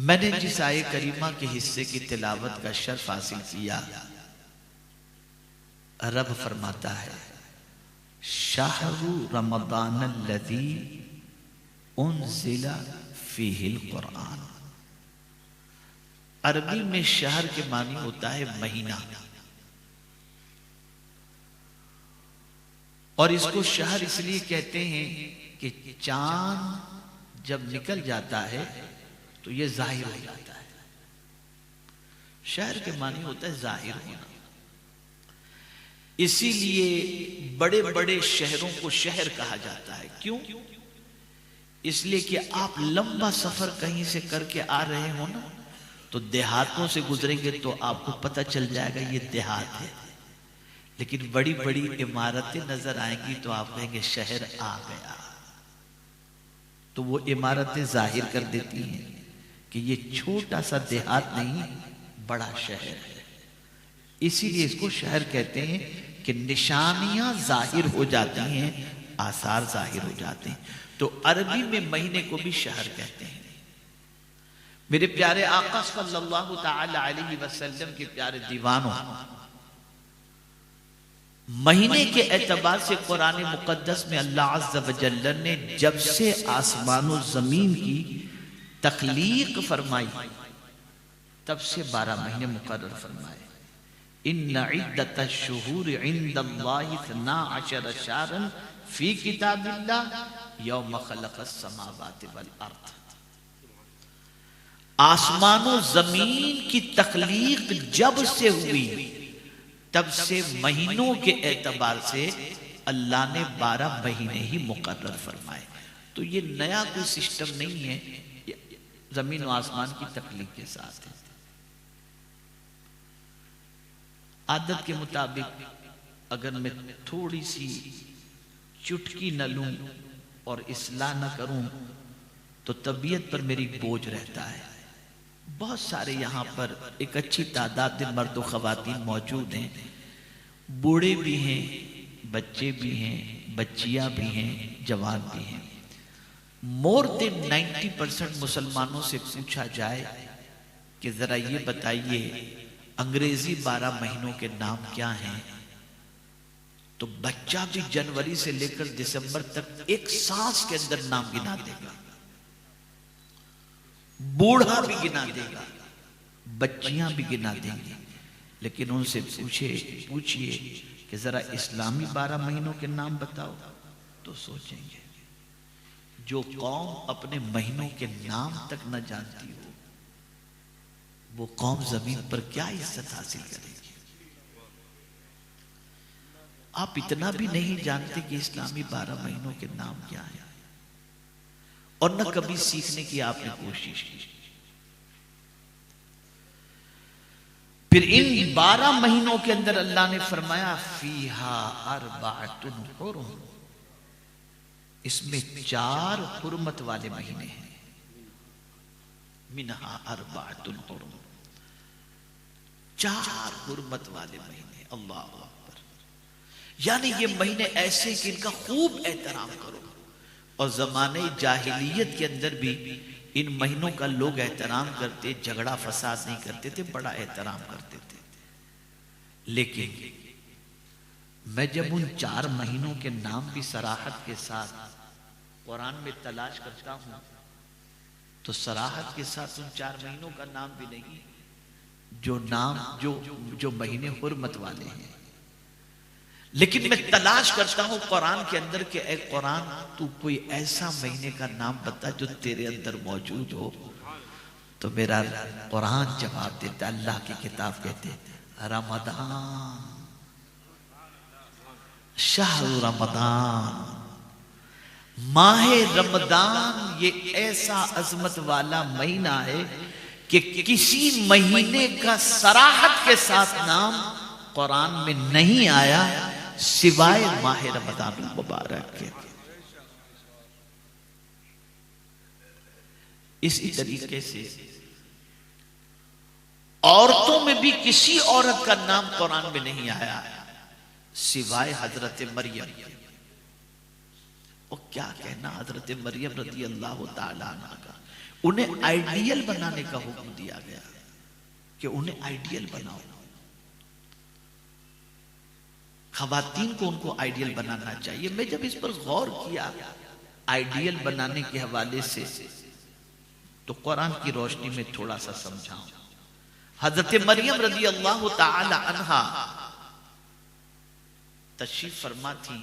मैंने जिस आये करीमा के हिस्से की तिलावत का शर्फ हासिल किया, रब फरमाता है शाहरु रमदान अल्लज़ी उन्ज़िला फ़ीहिल कुरान। अरबी में शहर के मानी होता है महीना, और इसको शहर इसलिए कहते हैं कि चांद जब निकल जाता है तो ये जाहिर हो जाता है। शहर के मानी होता है जाहिर होना। इसीलिए बड़े बड़े शहरों को शहर कहा जाता है। क्यों? इसलिए कि आप लंबा सफर कहीं से करके आ रहे हो ना, तो देहातों से गुजरेंगे तो आपको पता चल जाएगा ये देहात है, लेकिन बड़ी बड़ी इमारतें नजर आएंगी तो आप कहेंगे शहर आ गया। तो वो इमारतें जाहिर कर देती हैं कि ये छोटा सा देहात नहीं, बड़ा शहर है। इसीलिए इसको शहर कहते हैं कि निशानियां जाहिर हो जाती हैं, आसार जाहिर हो जाते हैं। तो अरबी में महीने को भी शहर कहते हैं। मेरे प्यारे आका सल्लल्लाहु ताला अलैहि वसल्लम के प्यारे दीवानों, महीने के एतबार से कुरान मुकद्दस में अल्लाह अज़्ज़ व जल्ल ने जब से आसमान और जमीन की तख्लीक फरमाई तब से 12 महीने मुकर्रर फरमाए। इन्ना इद्दतश्शुहूर इंदल्लाहि 12 शहरन फी किताबिल्लाह यौम खलक़स समावाति वल अर्द। आसमानों जमीन की तख्लीक जब से हुई तब से महीनों के एतबार से अल्लाह ने 12 महीने ही मुकर्रर फरमाए। तो ये नया कोई सिस्टम नहीं है, जमीन और आसमान की तख्लीक के साथ है। आदत के मुताबिक अगर मैं थोड़ी सी चुटकी न लूं और इस्लाह न करूं तो तबीयत पर मेरी बोझ रहता है। बहुत सारे यहाँ पर एक अच्छी तादाद में मर्द व ख़वातीन मौजूद हैं, बूढ़े भी हैं, बच्चे भी हैं, बच्चियां भी हैं, जवान भी हैं। मोर देन 90% मुसलमानों से पूछा जाए कि जरा ये बताइए अंग्रेजी 12 महीनों के नाम क्या हैं, तो बच्चा भी जनवरी से लेकर दिसंबर तक एक सांस के अंदर नाम गिना देगा, बूढ़ा भी गिना देगा, बच्चियां भी गिना देंगी। लेकिन उनसे पूछिए कि जरा इस्लामी 12 महीनों के नाम बताओ, तो सोचेंगे। जो कौम अपने महीनों के नाम तक न जानती हो वो कौम जमीन पर क्या इज्जत हासिल करेगी। आप इतना भी नहीं जानते कि इस्लामी 12 महीनों के नाम क्या है, और न कभी सीखने की आपने कोशिश की। फिर इन 12 महीनों के अंदर अल्लाह ने फरमाया फीहा अर्बाअतुन हुरुम, इसमें 4 हुर्मत वाले महीने हैं। मिनहा अर्बाअतुन हुरुम, 4 हुर्मत वाले महीने। अल्लाह अकबर। यानी ये महीने ऐसे कि इनका खूब एहतराम करो। और जमाने जाहिलियत के अंदर भी इन महीनों का लोग एहतराम करते, झगड़ा फसाद नहीं करते थे, बड़ा एहतराम करते थे। लेकिन मैं जब उन 4 महीनों के नाम भी सराहत के साथ कुरान में तलाश करता हूं तो सराहत के साथ उन 4 महीनों का नाम भी नहीं, जो महीने हुर्मत वाले हैं। लेकिन मैं तलाश करता हूं कुरान के अंदर कि ऐ कुरान, तू कोई ऐसा महीने का नाम बता जो तेरे अंदर मौजूद हो। तो मेरा कुरान जवाब देता, अल्लाह की किताब कहते रमदान, शहर रमदान, माह रमदान। ये ऐसा अजमत वाला महीना है कि किसी महीने का सराहत के साथ नाम कुरान में नहीं आया सिवाय माह रमदान मुबारक के। इसी तरीके से औरतों में भी किसी औरत का नाम कुरान में नहीं आया सिवाय हजरत मरियम। और क्या कहना हजरत मरियम रज़ी अल्लाह ताला अन्हा का, उन्हें आइडियल बनाने का हुक्म दिया गया कि उन्हें आइडियल बनाओ। खवातीन को उनको आइडियल बनाना चाहिए। मैं जब इस पर गौर किया आइडियल बनाने के हवाले से, तो कुरान की रोशनी में थोड़ा सा समझाऊं। हजरत मरियम रजी अल्लाह ताला अन्हा तशरीफ फरमा थी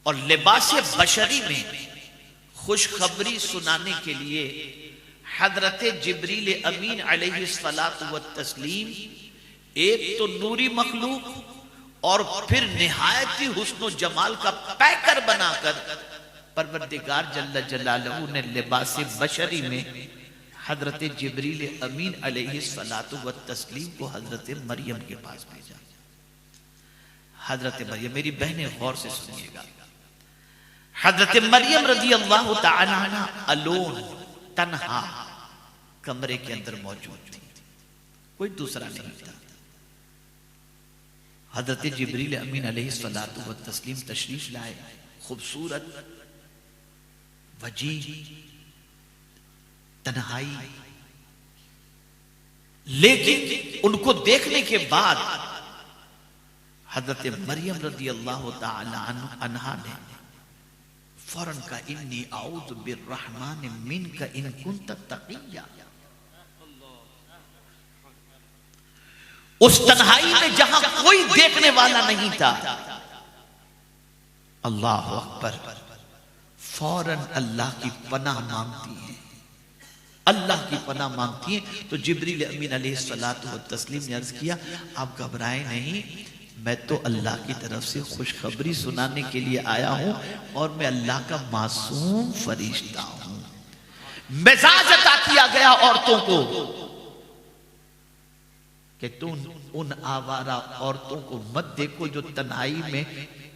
और लिबास बशरी में खुशखबरी सुनाने के लिए हजरत जिब्रील अमीन अलैहिस्सलातु व तस्लीम, एक तो नूरी मखलूक और फिर निहायती हुस्न जमाल का पैकर बनाकर परवरदिगार जल्ल जलालहू ने लिबास बशरी में हजरत जिब्रील अमीन अलैहिस्सलातु व तस्लीम को हजरत मरियम के पास भेजा। हजरत मरियम, मेरी बहनें गौर से सुनिएगा, हजरत मरियम रजी अल्लाह ताला अन्हा अलोन, तन्हा कमरे के अंदर मौजूद थी, कोई दूसरा नहीं था। हजरत जिब्रील अमीन अलैहिस्सलातु व तस्लीम तशरीफ लाए, खूबसूरत, वजीह, तन्हाई, लेकिन उनको देखने के बाद हजरत मरियम रजी अल्लाह ताला अन्हा ने फौरन का इन्नी आऊज़ु बिर्रहमान मिनका इन कुंत तक़िया। उस तन्हाई में जहां कोई देखने वाला नहीं था, अल्लाह अकबर, फौरन अल्लाह की पनाह मांगती है, अल्लाह की पनाह मांगती है। तो जिब्रील अमीन अलैहिस्सलातु व तस्लीम ने अर्ज किया, आप घबराएं नहीं, मैं तो अल्लाह की तरफ से खुशखबरी सुनाने के लिए आया हूं और मैं अल्लाह का मासूम फरिश्ता हूं। मिजाज अता किया गया औरतों को कि तुम उन आवारा औरतों को मत देखो जो तन्हाई में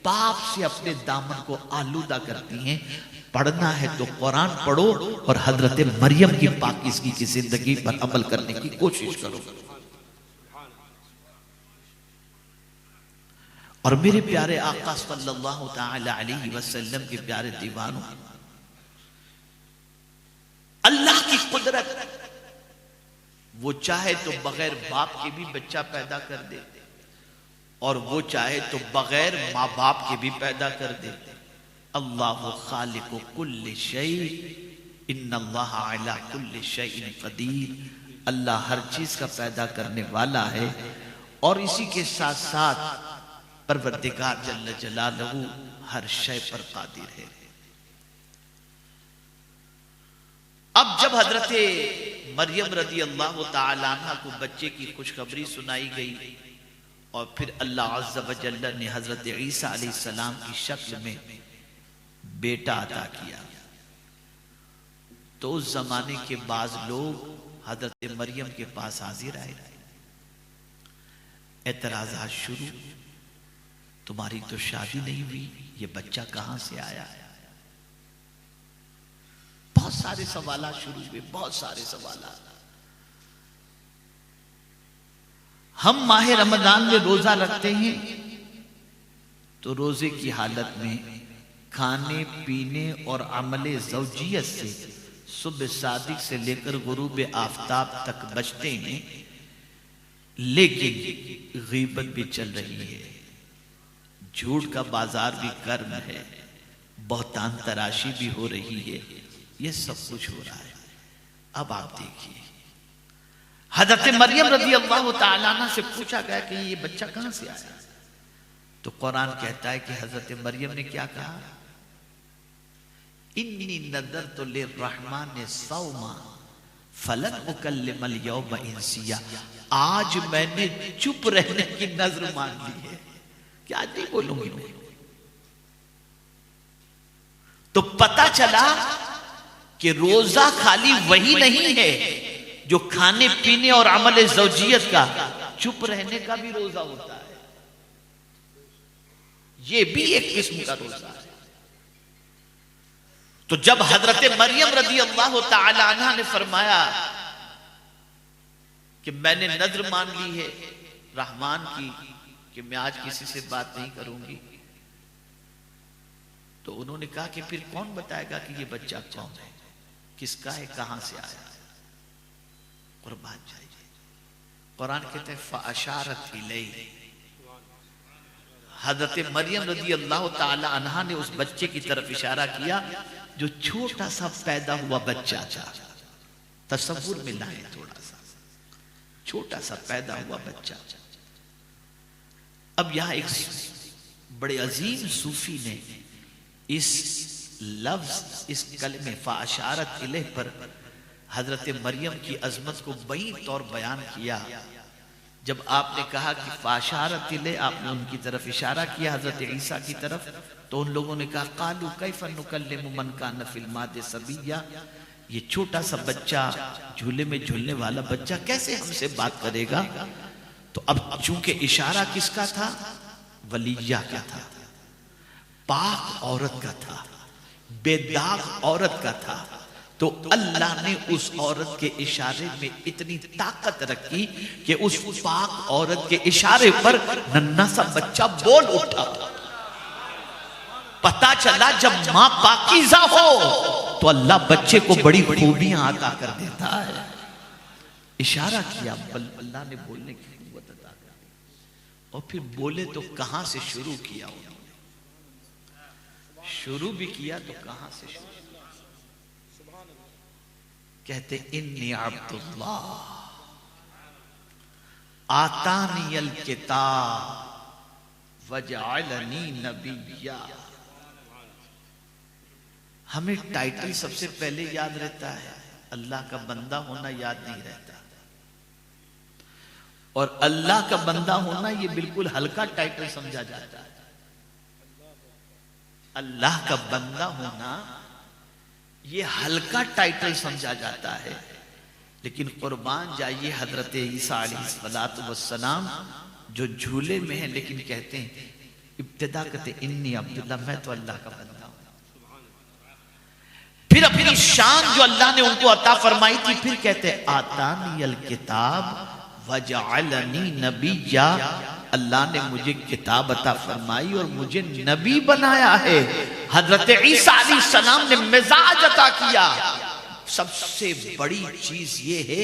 पाप से अपने दामन को आलूदा करती हैं। पढ़ना है तो कुरान पढ़ो और हजरत मरियम की पाकीज़गी की जिंदगी पर अमल करने की कोशिश करो। और मेरे प्यारे आका सल्लल्लाहु ताला अलैहि वसल्लम के प्यारे दीवानों, अल्लाह की कुदरत, वो चाहे तो बगैर बाप के भी बच्चा पैदा कर दे और वो चाहे तो बगैर माँ बाप के भी पैदा कर दे। अल्लाहु खालिकु कुल्लि शै इन्नल्लाह अला कुल्लि शैइन कदीर। अल्लाह हर चीज का पैदा करने वाला है और इसी के साथ साथ परवरदिगार जल्ल जलालहू हर शय पर कादिर है। अब जब हजरत मरियम रजी अल्लाह ताला अन्हा को बच्चे की खुशखबरी सुनाई गई और फिर अल्लाह अज़्ज़ व जल्ल ने हजरत ईसा अलैहिस्सलाम की शक्ल में बेटा अता किया, तो उस जमाने के बाज लोग हजरत मरियम के पास हाजिर आए, एतराज़ात शुरू, तुम्हारी तो शादी नहीं हुई, ये बच्चा कहां से आया? बहुत सारे सवाल शुरू हुए, बहुत सारे सवाल। हम माह रमजान में रोजा रखते हैं तो रोजे की हालत में खाने पीने और अमले ज़ौजियत से सुबह सादिक से लेकर गुरूब आफताब तक बचते हैं, लेकिन गीबत भी चल रही है, झूठ का बाजार भी गर्म है, बहुतान तराशी भी हो रही है, ये सब कुछ हो रहा है। अब आप देखिए, हजरत मरियम रजी अल्लाह ताला अन्हा से पूछा गया कि ये बच्चा कहां से आया, तो कुरान कहता है कि हजरत मरियम ने क्या कहा, इन्नी नदरतु लिर्रहमान सौमा फलन उकल्लिमल यौमा इंसिया। आज मैंने चुप रहने की नजर मान ली है कि आज नहीं बोलूंगी मैं। तो पता चला कि रोजा खाली वही नहीं है जो खाने पीने और अमल ज़ौजियत का, चुप रहने का भी रोजा होता है, ये भी एक किस्म का रोजा है। तो जब हजरत मरियम रजी अल्लाह ताला अन्हा ने फरमाया कि मैंने नजर मान ली है रहमान की कि मैं आज किसी से बात नहीं करूंगी, तो उन्होंने कहा कि फिर कौन बताएगा कि ये बच्चा कौन है? किसका है, कहां से आया, कुर्बान जाइए। कुरान कहते हैं फ़अशारत इलैहि, हजरत मरियम रज़ी अल्लाह ताला अन्हा ने उस बच्चे की तरफ इशारा किया जो छोटा सा पैदा हुआ बच्चा था। तसव्वुर में लाए, थोड़ा सा छोटा सा पैदा हुआ बच्चा। अब यहां एक बड़े अजीम सूफी ने इस लफ्ज, इस कलमे फ़अशारत इलैहि पर हजरत मरियम की अजमत को बई तौर बयान किया। जब आपने कहा कि फ़अशारत इलैहि, आपने उनकी तरफ इशारा किया हजरत ईसा की तरफ, तो उन लोगों ने कहा क़ालू कैफ़ नुकल्लिमु मन कान फ़िल महदि सबिय्या, ये छोटा सा बच्चा, झूले में झूलने वाला बच्चा कैसे हमसे बात करेगा। तो अब चूंकि इशारा किसका था, वलिया का था, पाक औरत का था, बेदाग औरत का था, तो अल्लाह ने उस औरत के इशारे में इतनी ताकत रखी कि उस पाक औरत के इशारे पर नन्हा सा बच्चा बोल उठा। पता चला जब मां पाकीज़ा हो तो अल्लाह बच्चे को बड़ी खूबियां अता कर देता है। इशारा किया, अल्लाह ने बोलने की कुव्वत अता कर, और फिर बोले तो कहां से शुरू किया उन्होंने, शुरू भी किया तो कहां से शुरू। कहते इन्नी अब्दुल्लाह आतानियल किताब वजअलनी नबिय्या। हमें टाइटल सबसे पहले याद रहता है, अल्लाह का बंदा होना याद नहीं रहता। और अल्लाह का बंदा होना ये बिल्कुल हल्का टाइटल समझा जाता है। अल्लाह का बंदा होना ये हल्का टाइटल समझा जाता है, लेकिन कुर्बान जाइए हजरत ईसा अलैहिस्सलाम जो झूले में है, लेकिन कहते हैं इब्तिदा कहते इन्नी अब्दुल्लाह, मैं तो अल्लाह का बंदा हूं। फिर अपनी शान जो अल्लाह ने उनको अता फरमाई थी, फिर कहते आतानियल किताब वजअलनी नबिय्या, अल्लाह ने मुझे किताब अता फरमाई और मुझे नबी बनाया है। हजरत ईसा अलैहिस्सलाम ने मिजाज अता किया। सबसे बड़ी चीज ये है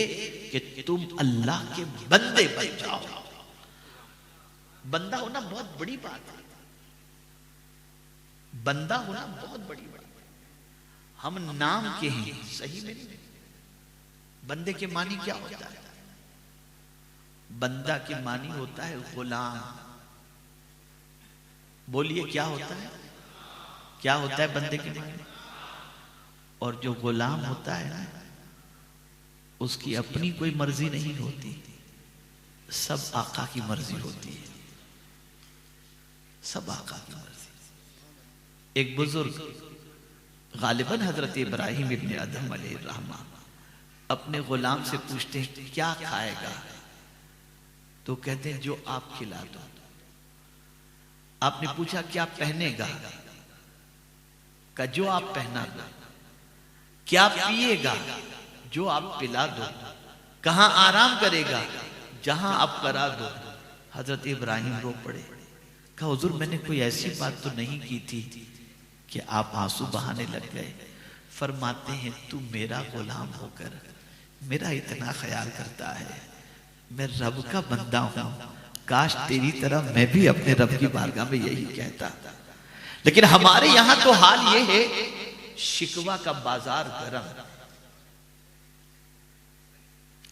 कि तुम अल्लाह के बंदे बन जाओ। बंदा होना बहुत बड़ी बात है, बंदा होना बहुत बड़ी बात है। हम नाम के हैं, सही में नहीं। बंदे के मानी क्या होता है, बंदा के मानी होता है गुलाम। बोलिए क्या होता है, क्या होता है बंदे के मानी। और जो गुलाम होता है ना, उसकी अपनी कोई मर्जी नहीं होती, सब आका की मर्जी होती है, सब आका की मर्जी। एक बुजुर्ग गालिबन हजरत इब्राहिम इब्ने अदम अलैहिर्रहमान अपने गुलाम से पूछते हैं क्या खाएगा, तो कहते हैं जो आप खिला दो। आपने पूछा क्या पहनेगा, का जो आप पहना दो। क्या पिएगा, जो आप पिला दो। कहां आराम करेगा, जहां आप करा दो। हजरत इब्राहिम रो पड़े, कहा हुजूर मैंने कोई ऐसी बात तो नहीं की थी कि आप आंसू बहाने लग गए। फरमाते हैं तू मेरा गुलाम होकर मेरा इतना ख्याल करता है, मैं रब का बंदा हूं, काश तेरी तरह मैं भी अपने रब की बारगाह में यही कहता। लेकिन हमारे यहां तो हाल ये है, शिकवा का बाजार गरम,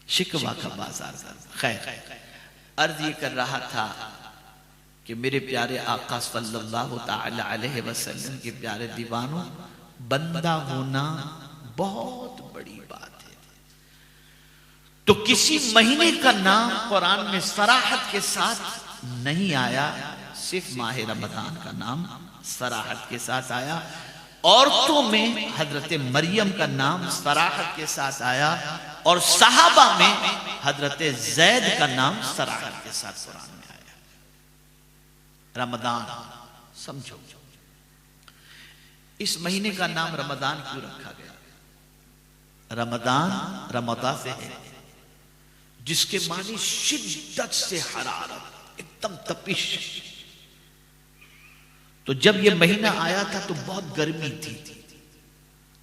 शिकवा का बाजार गरम। खैर, अर्ज ये कर रहा था कि मेरे प्यारे आका सल्लल्लाहु ताला अलैहि वसल्लम के प्यारे दीवानों, बंदा होना बहुत बड़ी बात है। तो किसी महीने का नाम कुरान में सराहत के साथ नहीं आया, सिर्फ माह रमजान का नाम सराहत के साथ आया। औरतों में हजरत मरियम का नाम सराहत के साथ आया, और सहाबा में हजरत जैद का नाम सराहत के साथ कुरान में आया। रमजान समझो, इस महीने का नाम रमजान क्यों रखा गया? रमजान रमदा से है, जिसके मानी शिद्दत से हरारत, एकदम तपिश। तो जब यह महीना आया था तो बहुत गर्मी थी,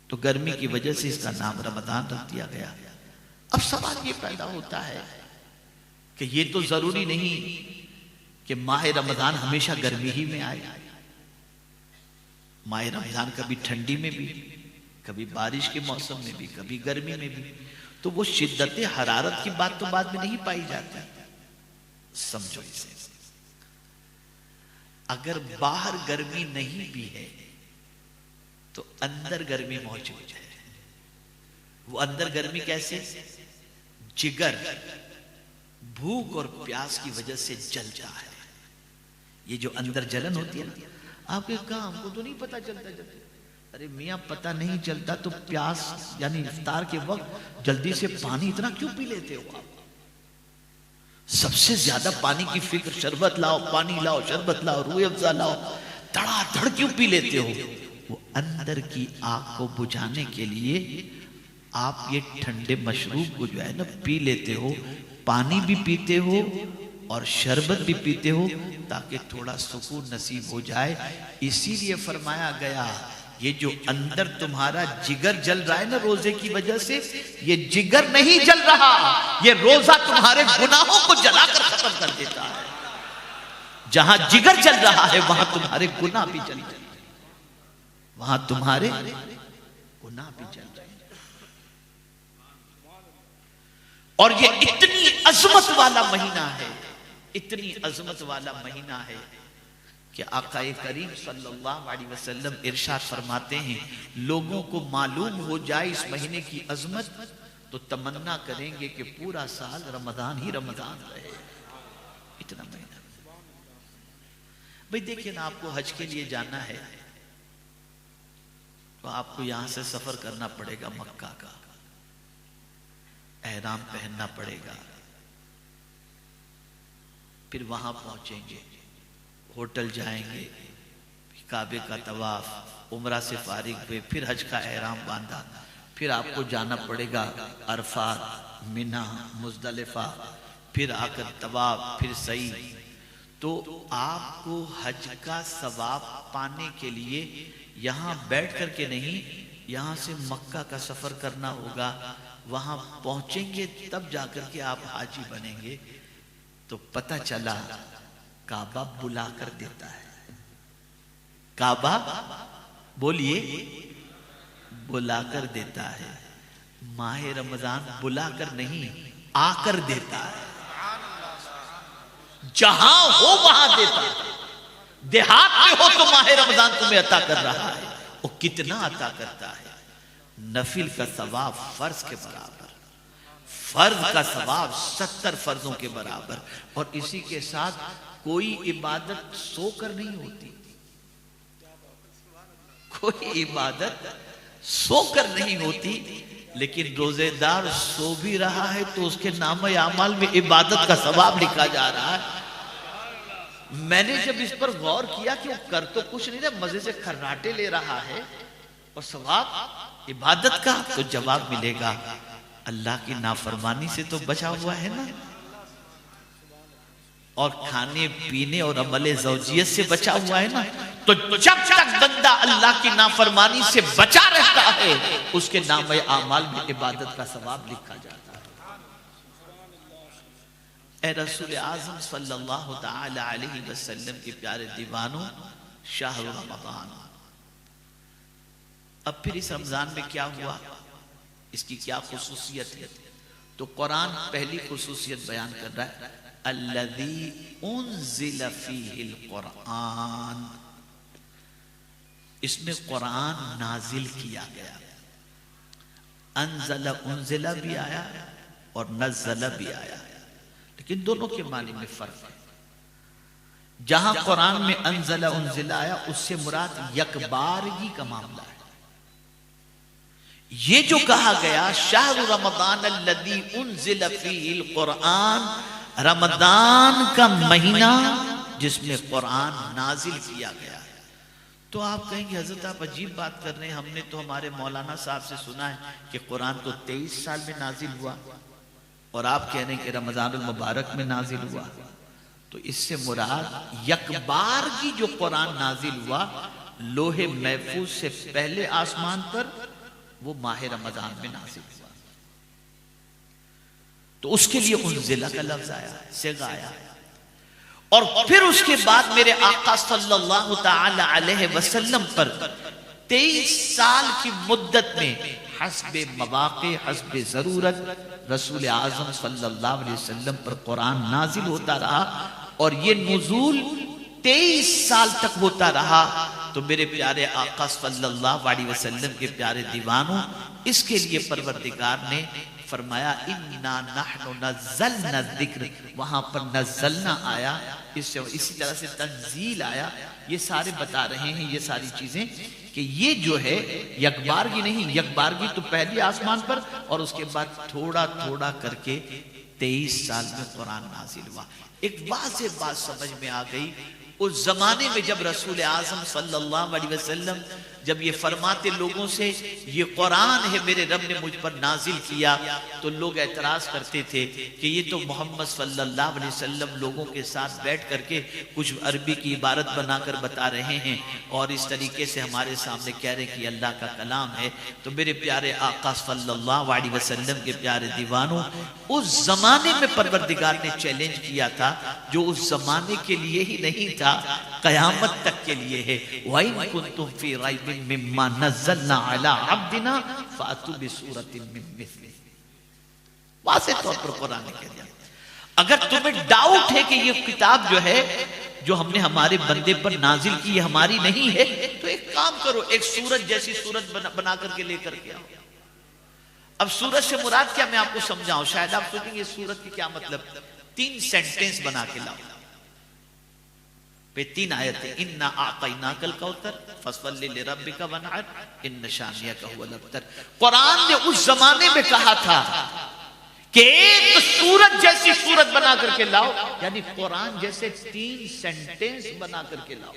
तो गर्मी की वजह से इसका नाम रमजान रख दिया गया। अब सवाल ये पैदा होता है कि ये तो जरूरी नहीं कि माह रमजान हमेशा गर्मी ही में आए। माह रमजान कभी ठंडी में भी, कभी बारिश के मौसम में भी, कभी गर्मी में भी। तो वो शिद्दत हरारत की बात तो बाद में नहीं पाई जाती। समझो इसे, अगर बाहर गर्मी नहीं भी है तो अंदर गर्मी मौजूद है। वो अंदर गर्मी कैसे? जिगर भूख और प्यास की वजह से जलता है। ये जो अंदर जलन होती है ना, आपके कहा हमको तो नहीं पता चलता जल्दी। अरे मियाँ पता नहीं चलता तो प्यास यानी इफ्तार के वक्त जल्दी से पानी इतना क्यों पी लेते हो आप? सबसे ज्यादा पानी की फिक्र, शरबत लाओ, पानी लाओ, शरबत लाओ, रूह अफ़ज़ा लाओ, धड़ाधड़ क्यों पी लेते हो? वो अंदर की आग को बुझाने के लिए आप ये ठंडे मशरूब को जो है ना पी लेते हो। पानी भी पीते हो और शरबत भी पीते हो ताकि थोड़ा सुकून नसीब हो जाए। इसीलिए फरमाया गया ये जो अंदर तुम्हारा जिगर जल रहा है ना रोजे की वजह से, ये जिगर नहीं जल रहा, ये रोजा तुम्हारे गुनाहों को जलाकर खत्म कर देता है। जहां जिगर जल रहा है वहां तुम्हारे गुनाह भी जल रहे हैं, वहां तुम्हारे गुनाह भी जल रहे हैं। और ये इतनी अजमत वाला महीना है, इतनी अजमत वाला महीना है कि आकाए करीम सल्लल्लाहु अलैहि वसल्लम इरशाद फरमाते हैं, लोगों को मालूम हो जाए इस महीने की अजमत तो तमन्ना करेंगे कि पूरा साल रमजान ही रमजान रहे। इतना महीना। भाई देखिए ना, आपको हज के लिए जाना है तो आपको यहां से सफर करना पड़ेगा मक्का का, एहराम पहनना पड़ेगा, फिर वहां पहुंचेंगे, होटल जाएंगे, काबे का तवाफ, उम्रा से फारिग हुए, फिर हज का एहराम बांधा, फिर आपको जाना पड़ेगा अरफात, मिना, मुजदलिफा, फिर आकर तवाफ, फिर सही। तो आपको हज का सवाब पाने के लिए यहां बैठ कर के नहीं, यहां से मक्का का सफर करना होगा। वहां पहुंचेंगे तब जाकर के आप हाजी बनेंगे। तो पता चला काबा बुला कर देता है। काबा बोलिए, बुला कर देता है। माह रमजान बुला कर नहीं, आकर देता है। जहां हो वहां देता है। देहात में हो तो माह रमजान तुम्हें अता कर रहा है। वो कितना अता करता है? नफिल का सवाब फर्ज के बराबर, फर्ज का सवाब 70 फर्जों के बराबर। और इसी के साथ कोई इबादत सोकर नहीं होती, कोई इबादत सोकर नहीं होती। लेकिन रोजेदार सो भी रहा है तो उसके नाम आमाल में इबादत का सवाब लिखा जा रहा है। मैंने जब इस पर गौर किया कि वो कर तो कुछ नहीं रहा, मजे से खर्राटे ले रहा है और सवाब इबादत का, तो जवाब मिलेगा अल्लाह की नाफरमानी से तो बचा हुआ है ना, और खाने पीने और अमले ज़ौजियत से बचा हुआ है ना। तो जब तक बंदा अल्लाह की नाफरमानी से बचा रहता है उसके नाम आमाल में इबादत का सवाब लिखा जाता है। ए रसूल आज़म सल्लल्लाहु तआला अलैहि वसल्लम के प्यारे दीवानों, शाह रमज़ान। अब फिर इस रमजान में क्या हुआ, इसकी क्या खुसूसियत है? तो कुरान पहली खुसूसियत बयान कर रहा है, अल्लज़ी उन्ज़िला फ़ीहिल कुरान। इसमें कुरान नाजिल किया गया। अनज़ला उन्ज़िला भी आया और नज़्ज़ला भी आया, लेकिन दोनों के मानी में फर्क है। जहां कुरान में अनज़ला उन्ज़िला आया उससे मुराद यकबारगी का मामला है। ये जो कहा गया शाहरु रमज़ान अल्लज़ी उन्ज़िला फ़ीहिल कुरान, रमज़ान का महीना जिसमें कुरान नाजिल किया गया है। तो आप कहेंगे हजरत आप अजीब बात कर रहे हैं, हमने तो हमारे मौलाना साहब से सुना है कि कुरान तो 23 साल में नाजिल हुआ और आप कह रहे हैं कि रमज़ानुल मुबारक में नाजिल हुआ। तो इससे मुराद यकबार की जो कुरान नाजिल हुआ लोहे महफूज से पहले आसमान पर वो माह रमजान में नाज़िल हुआ। तो उसके लिए उन्ज़िला का लफ्ज आया, सिगा आया। और फिर उसके बाद मेरे आका सल्लल्लाहु ताला अलैहि वसल्लम पर 23 साल की मुद्दत में हस्बे मवाक़े हस्बे ज़रूरत रसूल आज़म सल्लल्लाहु अलैहि वसल्लम पर कुरान नाजिल होता रहा। और ये नुज़ूल 23 साल तक होता रहा। तो मेरे प्यारे आका सल्लल्लाहु अलैहि वसल्लम के प्यारे दीवानों, इसके लिए परवरदिगार ने फरमाया इन्ना नहनु नज़्ज़लना ज़िक्र, वहां पर नज़्ज़लना आया, इसी तरह से तंजील आया। ये सारे बता रहे हैं ये सारी चीजें कि ये जो है यकबारगी नहीं, यकबारगी तो पहले आसमान पर और उसके बाद थोड़ा थोड़ा करके 23 साल में कुरान नाजिल हुआ। एक बात समझ में आ गई, उस जमाने में जब रसूल आज़म सल्लल्लाहु अलैहि वसल्लम जब ये फरमाते लोगों से ये कुरान है मेरे रब ने मुझ पर नाजिल किया, तो लोग एतराज करते थे कि ये तो मोहम्मद सल्लल्लाहु अलैहि वसल्लम लोगों के साथ बैठ करके कुछ अरबी की इबारत बनाकर बता रहे हैं और इस तरीके से हमारे सामने कह रहे हैं कि अल्लाह का कलाम है। तो मेरे प्यारे आका सल्लल्लाहु अलैहि वसल्लम के प्यारे दीवानों, उस जमाने में परवरदिगार ने चैलेंज किया था, जो उस जमाने के लिए ही नहीं था, कयामत तक के लिए है। वइन कुंतुम फी रैबिन मिम्मा नज़्ज़लना अला अब्दिना फातू बिसूरतिन मिन मिस्लिही, वाज़े तौर पर कुरान ने कह दिया। अगर तुम्हें डाउट है कि ये किताब जो है जो हमने हमारे बंदे पर नाजिल की है हमारी नहीं है, तो एक काम करो, एक सूरत जैसी सूरत बना करके लेकर के आओ। अब सूरत से मुराद क्या, मैं आपको समझाऊं। शायद आप सोचेंगे सूरत की क्या मतलब, 3 सेंटेंस बना के लाओ पे 3 आयतें। इन्ना आतैनाकल कौसर फसल्लि लिरब्बिका वनहर इन्न शानियका हुवल अबतर। कुरान ने उस जमाने में कहा था कि एक सूरत जैसी सूरत बना करके लाओ, यानी कुरान जैसे 3 सेंटेंस बना करके लाओ।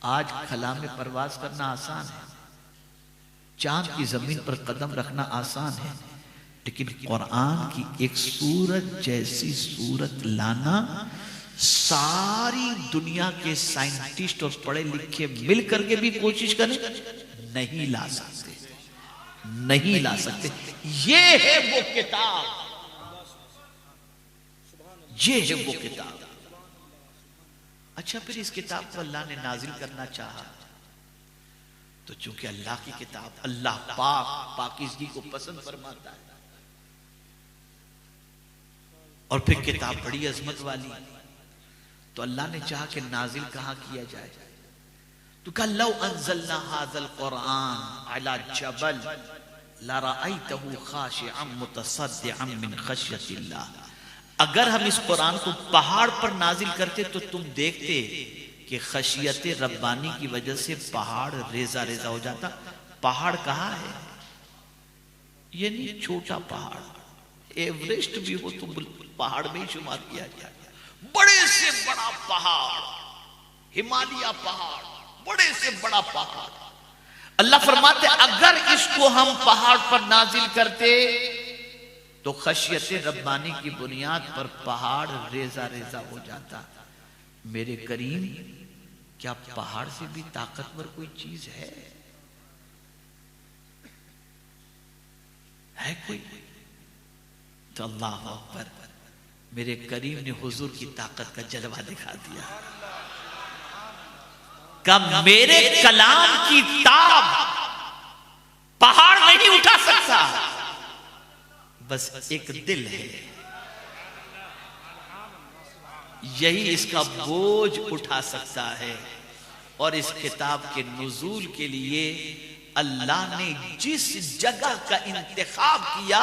आज खला में परवाज करना आसान है, चांद की जमीन पर कदम रखना आसान है, लेकिन कुरान की एक सूरत जैसी सूरत लाना सारी दुनिया के साइंटिस्ट और पढ़े लिखे मिलकर के भी कोशिश करें, नहीं ला सकते, नहीं ला सकते। ये है वो किताब, ये है वो किताब। अच्छा, फिर इस किताब को अल्लाह ने नाजिल करना चाहा, तो चूंकि अल्लाह की किताब, अल्लाह पाक पाकीज़गी को पसंद फरमाता है, और फिर किताब बड़ी अजमत वाली, तो अल्लाह ने चाहा कि नाजिल कहां किया जाए। तो कहा लौ अंज़लना हाज़ल कुरान अला जबल लरअयतहु खाशिअन मुतसद्दिअन मिन खश्यतिल्लाह। अगर हम इस कुरान को पहाड़ पर नाजिल करते तो तुम देखते कि खशियत रब्बानी की वजह से पहाड़ रेजा रेजा हो जाता। पहाड़ कहाँ है? ये नहीं छोटा पहाड़, एवरेस्ट भी हो तो पहाड़ में ही शुमार किया जाए। बड़े से बड़ा पहाड़, हिमालय पहाड़, बड़े से बड़ा पहाड़। अल्लाह फरमाते अगर इसको हम पहाड़ पर नाजिल करते तो खशियत रब्बानी की बुनियाद पर पहाड़ रेजा रेजा हो जाता। मेरे करीम, क्या पहाड़ से भी ताकतवर कोई चीज है कोई? तो अल्लाह अकबर, मेरे करीम ने हुजूर की ताकत का जलवा दिखा दिया। का मेरे कलाम की ताब पहाड़ नहीं उठा सकता, बस एक दिल है, यही इसका बोझ उठा सकता है। और इस किताब के नुज़ूल के लिए अल्लाह ने जिस जगह का इंतखाब किया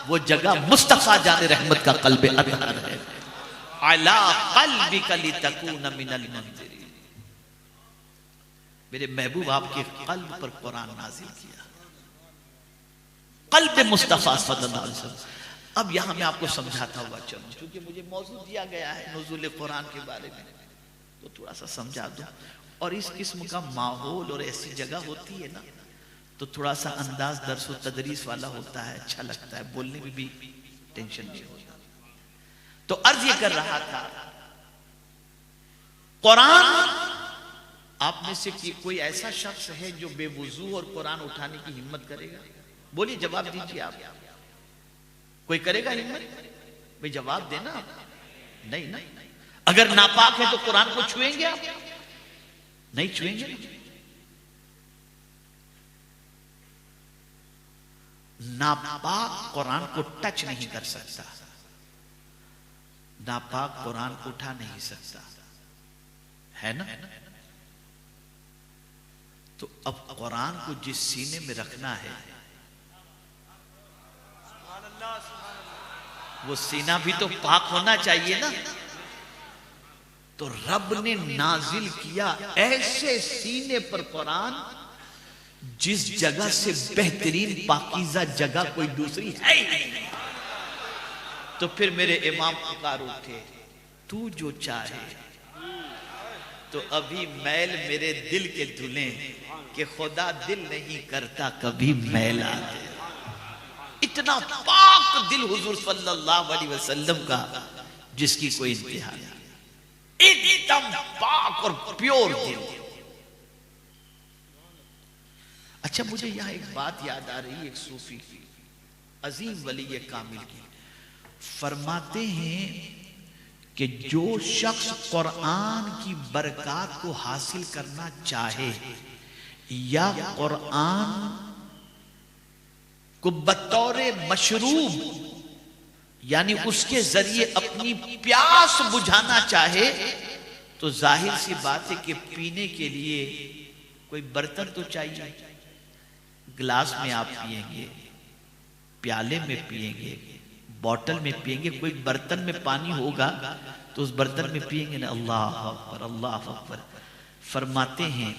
वो जगह मुस्तफा जाने रहमत का क़ल्ब अतहर है। अला क़ल्बिका लितकून मिनल मुंज़िरीन। मेरे महबूब आपके क़ल्ब पर कुरान नाज़िल किया, क़ल्ब मुस्तफा सल्लल्लाहु अलैहि वसल्लम। अब यहां मैं आपको समझाता हुआ चलूं, क्योंकि मुझे मौजूद दिया गया है नुज़ूल कुरान के बारे में, तो थोड़ा सा समझा दूं। और इस किस्म का माहौल और ऐसी जगह होती है ना, तो थोड़ा सा अंदाज दर्स व तदरीस वाला होता है, अच्छा लगता है, बोलने में भी टेंशन नहीं होता। तो अर्ज ये कर रहा था, कुरान आप में से कोई ऐसा शख्स है जो बेवुजू और कुरान उठाने की हिम्मत करेगा? बोलिए, जवाब दीजिए आप। कोई करेगा हिम्मत? भाई जवाब देना आप। नहीं ना। अगर नापाक है तो कुरान को छुएंगे आप? नहीं छुएंगे। नापाक कुरान को टच नहीं कर सकता, नापाक कुरान उठा नहीं सकता, है ना? तो अब कुरान को जिस सीने में रखना है वो सीना भी तो पाक होना चाहिए ना। तो रब ने नाजिल किया ऐसे सीने पर कुरान जिस जगह से बेहतरीन पाकीज़ा जगह कोई दूसरी है ही नहीं। तो फिर मेरे इमाम पुकार उठे, तू जो चाहे। तो अभी मैल मेरे दिल के धुले कि खुदा दिल नहीं करता कभी मैला। इतना पाक दिल हुजूर सल्लल्लाहु अलैहि वसल्लम का जिसकी कोई इंतहा नहीं, एकदम पाक और प्योर दिल। अच्छा, मुझे यहां एक बात याद आ रही है, एक सूफी की, अजीम वली कामिल की, फरमाते हैं कि जो शख्स कुरान की बरकत को हासिल करना चाहे या कुरान को बतौर मशरूब यानी उसके जरिए अपनी प्यास बुझाना चाहे, तो जाहिर सी बात है कि पीने के लिए कोई बर्तन तो चाहिए। गिलास में आप पिएंगे, प्याले में पिएंगे, बोतल में पिएंगे, कोई बर्तन में पानी होगा तो उस बर्तन में पिएंगे ना। अल्लाह अकबर, अल्लाह अकबर। फरमाते हैं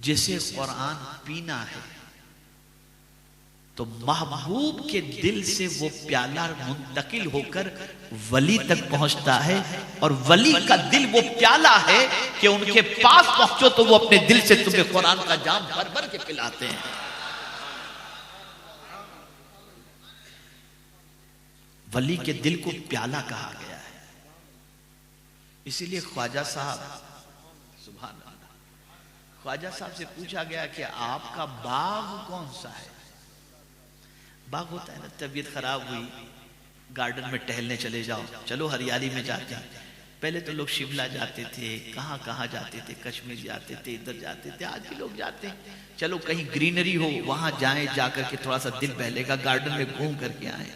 जिसे कुरान पीना है तो महबूब के दिल से वो प्याला मुंतकिल होकर वली तक पहुंचता है, और वली का दिल वो प्याला है कि उनके पास पहुंचो तो वो अपने दिल से तुम्हें कुरान का जाम भर भर के पिलाते हैं। वली के दिल को प्याला कहा गया है। इसीलिए ख्वाजा साहब, सुभान अल्लाह, ख्वाजा साहब से पूछा गया कि आपका बाग कौन सा है? बाग होता है ना, तबीयत खराब हुई, गार्डन में टहलने चले जाओ, चलो हरियाली में जाते हैं। पहले तो लोग शिमला जाते थे, कहां कहां जाते थे, कश्मीर जाते थे, इधर जाते थे। आज भी लोग जाते हैं, चलो कहीं ग्रीनरी हो वहां जाएं, जाकर के थोड़ा सा दिल बहलेगा, गार्डन में घूम करके आए।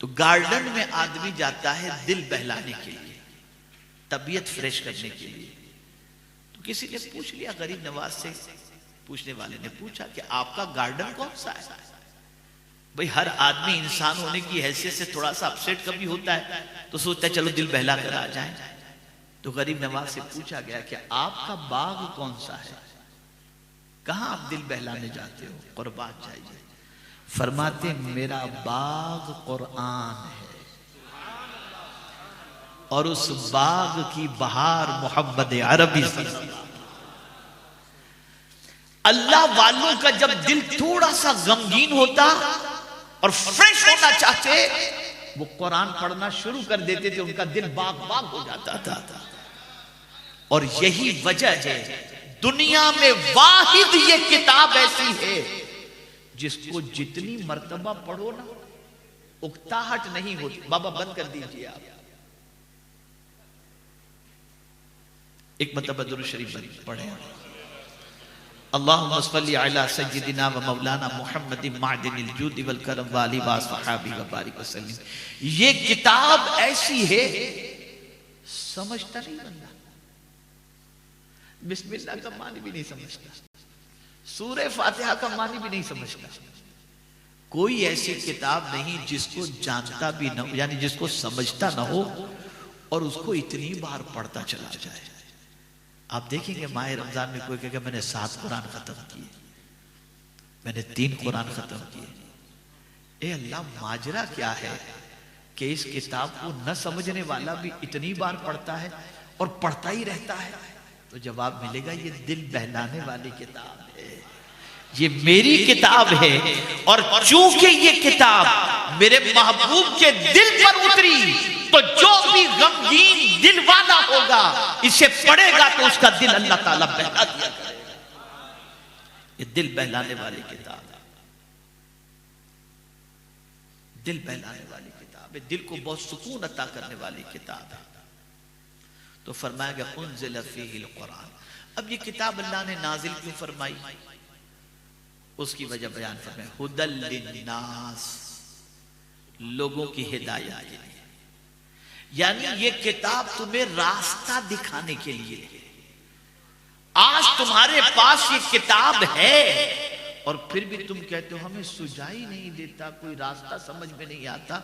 तो गार्डन में आदमी जाता है दिल बहलाने के लिए, तबीयत फ्रेश करने के लिए। तो किसी ने पूछ लिया, गरीब नवाज से पूछने वाले ने पूछा कि आपका गार्डन कौन सा है? भाई हर आदमी इंसान होने की हैसियत से थोड़ा सा अपसेट कभी होता है, तो सोचता है चलो दिल बहला कर आ जाए। तो गरीब नवाज से पूछा गया कि आपका बाग कौन सा है, कहां आप दिल बहलाने जाते हो, कुर्बान जाइए। फरमाते मेरा बाग कुरान है, और उस बाग की बहार मोहम्मद अरबी। अल्लाह वालों का जब दिल थोड़ा सा गमगीन होता और फ्रेश होना चाहते, वो कुरान पढ़ना शुरू कर देते थे, उनका दिल बाग बाग हो जाता था। और यही वजह है दुनिया में वाहिद ये किताब ऐसी है जिसको जितनी मर्तबा पढ़ो ना उकताहट नहीं होती। बाबा बंद कर दीजिए आप, एक मर्तबा दुरूद शरीफ पढ़े। अल्लाहुम्मा सल्लि अला सय्यिदिना व मौलाना मुहम्मदिन मादिनिल जूद वल करम व आलिहि व सहाबी व बारिक वसल्लम। ये किताब ऐसी है, समझता नहीं बंदा, बिस्मिल्लाह का मानी भी नहीं समझता, सूरह फातिहा का मानी भी नहीं समझता। कोई ऐसी किताब नहीं जिसको जानता भी न हो, यानी जिसको समझता ना हो और उसको इतनी बार पढ़ता चला जाए। आप देखेंगे माह रमजान में कोई कहेगा मैंने 7 कुरान खत्म किए, मैंने 3 कुरान खत्म किए। ए अल्लाह, माजरा क्या है कि इस किताब को न समझने वाला भी इतनी बार पढ़ता है और पढ़ता ही रहता है? तो जवाब मिलेगा ये दिल बहलाने वाली किताब है, ये मेरी किताब है और चूंकि ये किताब मेरे महबूब के दिल पर उतरी तो जो भी गमगीन दिल वाला होगा इसे पढ़ेगा तो उसका दिल अल्लाह ताला बहला दिया करेगा। ये दिल बहलाने वाली किताब है, दिल बहलाने वाली किताब है, दिल को बहुत सुकून अता करने वाली किताब है। तो फरमाया गया उन्ज़िल फ़ीहिल कुरान। अब ये किताब अल्लाह ने नाजिल क्यों फरमाई, उसकी वजह बयान फरमाया, हुदल लिन्नास, लोगों की हिदायत के लिए, यानी ये किताब तुम्हें रास्ता दिखाने के लिए। आज तुम्हारे पास ये किताब है और फिर भी तुम कहते हो हमें सुझाई नहीं देता, कोई रास्ता समझ में नहीं आता।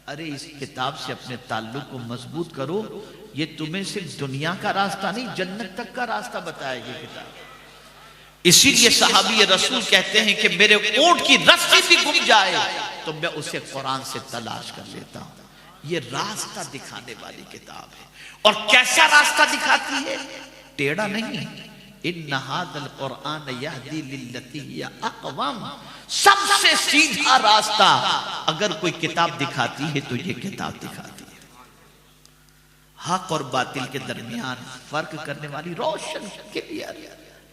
अरे इस किताब से अपने ताल्लुक को मजबूत करो, ये तुम्हें सिर्फ दुनिया का रास्ता नहीं जन्नत तक का रास्ता बताएगी किताब। इसीलिए सहाबी रसूल कहते हैं कि मेरे ऊंट की रस्सी भी गुम जाए तो मैं उसे कुरान से तलाश कर लेता हूं। ये रास्ता दिखाने वाली किताब है। और कैसा रास्ता दिखाती है, टेढ़ा नहीं। इन्ना हाज़ल कुरान यहदी लिल्लती हिया अक़वम, सबसे सीधा रास्ता अगर कोई किताब दिखाती है तो ये किताब दिखाती है। हक और बातिल के दरमियान फर्क करने वाली रोशन क्लियर,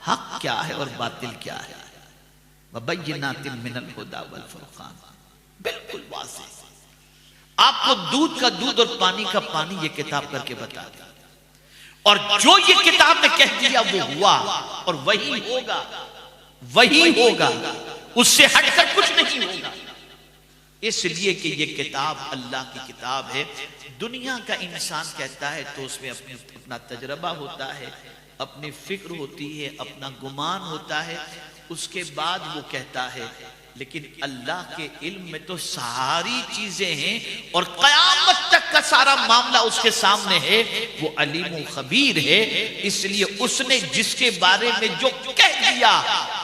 हक क्या है और बातिल क्या है। वबय्यिनातिन मिनल हुदा वल फुरक़ान, बिल्कुल वाज़ेह। आपको दूध का दूध और पानी का पानी ये किताब करके बता दी। और जो ये किताब ने कह दिया वो हुआ और वही होगा, वही होगा, उससे हटकर कुछ नहीं होगा। इसलिए कि ये किताब अल्लाह की किताब है। दुनिया का इंसान कहता है तो उसमें अपना तजर्बा होता है, अपनी फिक्र होती है, अपना गुमान होता है, उसके बाद वो कहता है। लेकिन अल्लाह के इल्म में तो सारी चीजें हैं और कयामत तक का सारा मामला उसके सामने है। वो अलीम खबीर है, इसलिए उसने जिसके बारे में जो कह दिया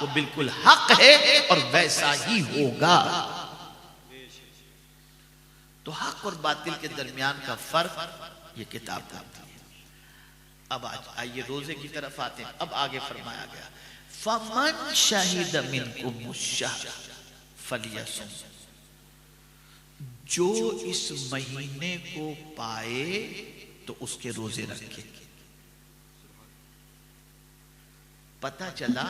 वो बिल्कुल हक है और वैसा ही होगा। तो हक और बातिल के दरमियान का फर्क ये किताब करती है। अब आज आइए रोजे की तरफ आते हैं। अब आगे फरमाया गया फमन शहीद मिनकुम शहर फलियसुम, जो इस महीने को पाए तो उसके रोजे रखे। पता चला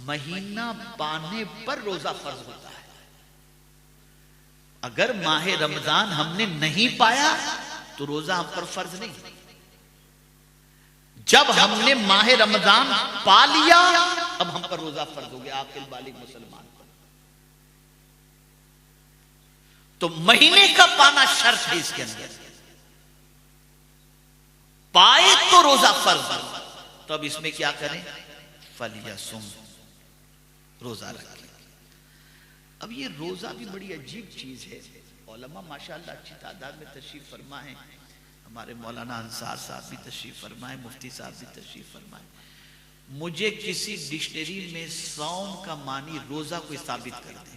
महीना पाने पर रोजा फर्ज होता है। अगर माह रमजान हमने नहीं पाया तो रोजा हम पर फर्ज नहीं। जब हमने माह रमजान पा लिया अब हम पर रोजा फर्ज हो गया, आकिल बालिग मुसलमान। तो महीने का पाना शर्त है इसके अंदर, पाए तो रोजा फर्ज। तो अब इसमें क्या करें, फलियसुम, रोजा रखें। अब ये रोजा भी बड़ी अजीब चीज है। उलमा माशाअल्लाह अच्छी तादाद में तशरीफ फरमा है। हमारे मौलाना अंसार साहब भी तशरीफ फरमाए, मुफ्ती साहब भी तशरीफ फरमाए। मुझे किसी डिक्शनरी में सौम का मानी रोजा को साबित कर दे।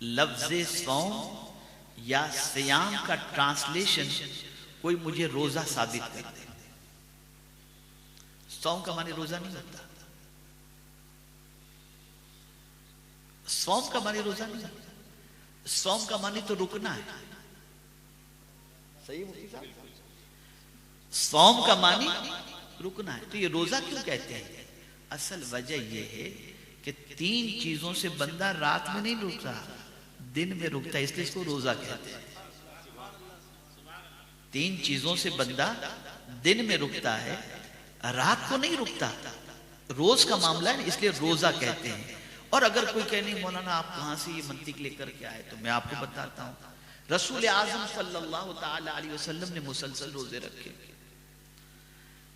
लफ्ज़े सौम या सियाम का ट्रांसलेशन कोई मुझे रोजा साबित कर दे। सौम का मानी रोजा नहीं होता, सौम का मानी रोजा नहीं होता। सौम का मानी तो रुकना है। सही मुफ्ती साहब, सौम का मानी रुकना है। तो ये रोजा क्यों कहते हैं? असल वजह यह है कि 3 चीजों से बंदा रात में नहीं रुकता, दिन में रुकता है, इसलिए इसको रोजा कहते हैं। 3 चीजों से बंदा दिन में रुकता है, रात को नहीं रुकता। रोज का मामला है, इसलिए रोजा कहते हैं। और अगर कोई कहे नहीं मौलाना आप कहां से ये मंतिक लेकर के आए, तो मैं आपको बताता हूं। रसूल आज़म सल्लल्लाहु ताला अलैहि वसल्लम ने मुसलसल रोजे रखे।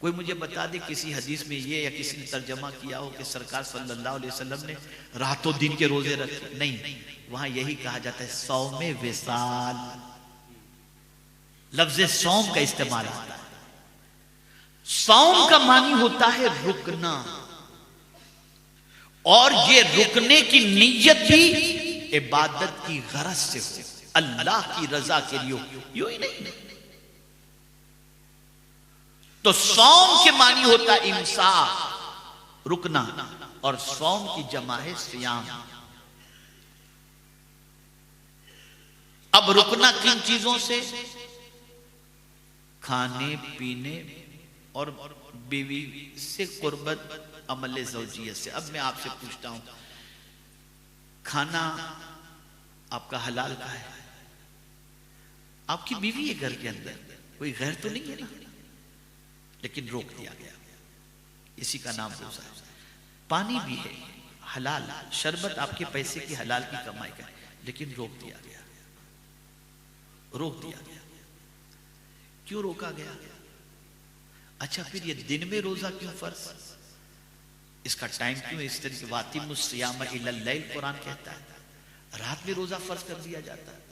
कोई मुझे बता दे किसी हदीस में ये या किसी ने तर्जमा किया हो कि सरकार सल्लल्लाहु अलैहि वसल्लम ने रातों दिन के रोजे रखे? नहीं, वहां यही कहा जाता है सौमे विसाल, लफ्ज़े सौम का इस्तेमाल होता है। सौम का मानी होता है रुकना, और ये रुकने की नीयत भी इबादत की गरज से हो, अल्लाह की रजा के लिए, यूं ही नहीं। तो सौम के मानी होता इमसाक, रुकना, और सौम की जमा है सियाम। अब रुकना किन चीजों से? खाने पीने और बीवी से कुर्बत, अमल ज़ौजियत से। अब मैं आपसे पूछता हूं, खाना आपका हलाल का है, आपकी बीवी है घर के अंदर, कोई गैर तो नहीं है ना, लेकिन रोक दिया गया, इसी का नाम रोजा है। पानी भी है हलाल, शरबत आपके पैसे की हलाल की कमाई का है, लेकिन रोक दिया गया, रोक दिया गया। क्यों रोका गया? अच्छा, फिर ये दिन में रोजा क्यों फर्ज? इसका टाइम क्यों इस तरीके? वातिमुस्सियाम इलल लैल कुरान कहता है, रात में रोजा फर्ज कर दिया जाता है,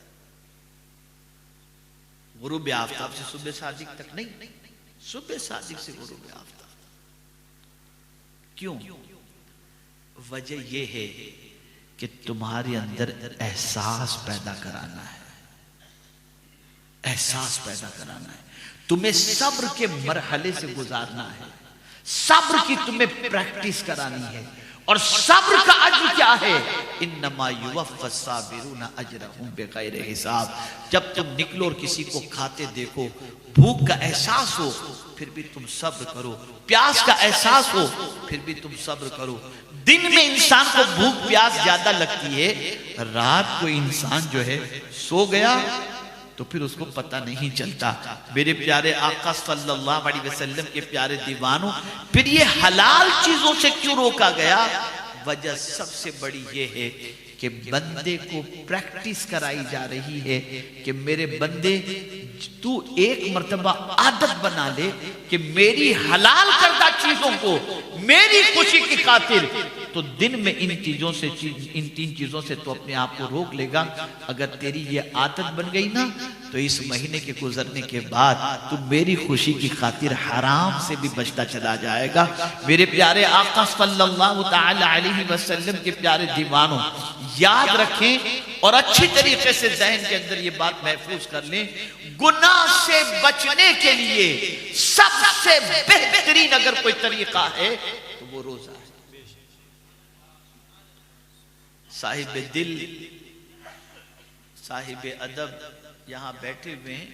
गुरूब आफताब से सुबह सादिक तक नहीं, सुबह सादिक से गुरूब आफताब। क्यों? वजह यह है कि तुम्हारे अंदर एहसास पैदा कराना है, एहसास पैदा कराना है, तुम्हें सब्र के मरहले से गुजारना है, सब्र की तुम्हें प्रैक्टिस करानी है। और सब्र का अज्र क्या है? इन्नमा युवफ़्फ़स साबिरूना अजरहुम बिग़ैर हिसाब। जब तुम निकलो और किसी को खाते देखो, भूख का एहसास हो, फिर भी तुम सब्र करो, प्यास का एहसास हो, फिर भी तुम सब्र करो। दिन में इंसान को भूख प्यास ज्यादा लगती है, रात को इंसान जो है सो गया तो फिर उसको पता नहीं चलता। मेरे प्यारे आका सल्लल्लाहु अलैहि वसल्लम के प्यारे दीवानों, फिर ये हलाल चीजों से क्यों रोका गया? वजह सबसे बड़ी ये है कि बंदे को प्रैक्टिस कराई जा रही है कि मेरे बंदे, तू एक मर्तबा आदत बना ले कि मेरी हलाल करदा चीजों को मेरी खुशी की खातिर, तो दिन में इन तीन चीजों से तो अपने आप को रोक लेगा। अगर तेरी ये आदत बन गई ना, तो इस महीने के गुजरने के बाद तू मेरी खुशी की खातिर हराम से भी बचता चला जाएगा। मेरे प्यारे आका सल्लल्लाहु ताला अलैहि वसल्लम के प्यारे दीवानों, याद रखें और अच्छी तरीके से ज़हन के अंदर ये बात महफूज कर लें, गुनाह से बचने के लिए सबसे बेहतरीन अगर कोई तरीका है तो वो रोजा है। साहिब दिल, साहिब अदब यहां बैठे हुए हैं,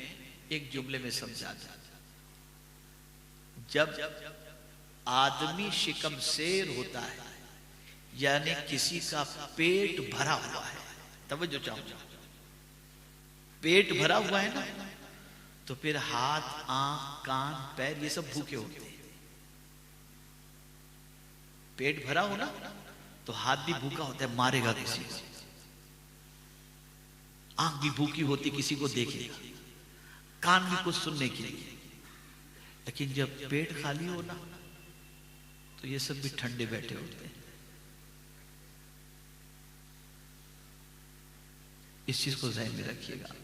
एक जुमले में समझा था। जब आदमी शिकम शेर होता है, यानी किसी का पेट भरा हुआ है, तवज्जो चाहूंगा, पेट भरा हुआ है ना, तो फिर हाथ, आंख, कान, पैर ये सब भूखे होते हैं। पेट भरा हो ना तो हाथ भी भूखा होता है, मारेगा किसी को, आंख भी भूखी होती, किसी को देखेगा, कान भी कुछ सुनने के लिए। लेकिन जब पेट खाली हो ना, तो ये सब भी ठंडे बैठे होते हैं। इस चीज को ज़हन में रखिएगा।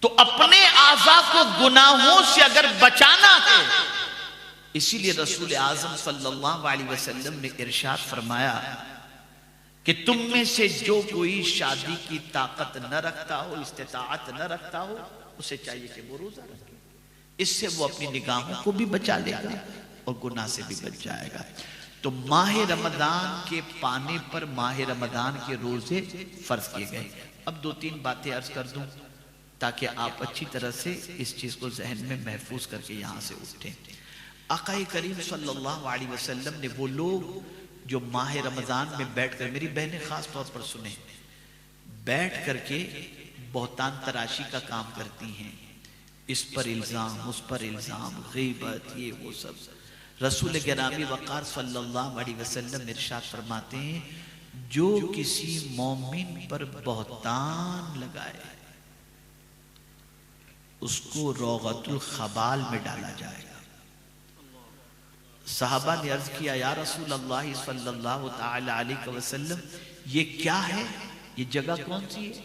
तो अपने आज़ा को गुनाहों से अगर बचाना है, इसीलिए रसूल आज़म सल्लल्लाहु अलैहि वसल्लम ने इरशाद फरमाया कि तुम में से जो कोई शादी की ताकत न रखता हो, इस्तिताअत न रखता हो, उसे चाहिए कि वो रोजा रखे। इससे वो अपनी निगाहों को भी बचा लेगा और गुनाह से भी बच जाएगा। तो माह रमजान के पाने पर माह रमजान के रोजे फर्ज किए गए। अब दो तीन बातें अर्ज कर दूं ताकि आप अच्छी तरह से इस चीज को जहन में महफूज करके यहां से उठें। आक़ा करीम सल्लल्लाहु अलैहि वसल्लम ने, वो लोग जो माह रमजान में बैठकर, मेरी बहनें खास तौर पर सुने, बैठ करके बहुतान तराशी का काम करती हैं, इस पर इल्जाम, उस पर इल्जाम, गीबत, ये वो सब। रसूल गिरामी वक़ार सल्लल्लाहु अलैहि वसल्लम इरशाद फरमाते हैं, जो किसी मोमिन पर बहतान लगाए उसको रौगतुल खबाल में डाला जाएगा। साहबा ने अर्ज किया, या रसूल अल्लाह सल्लल्लाहु ताला अलैहि वसल्लम, ये क्या है, ये जगह कौन सी है,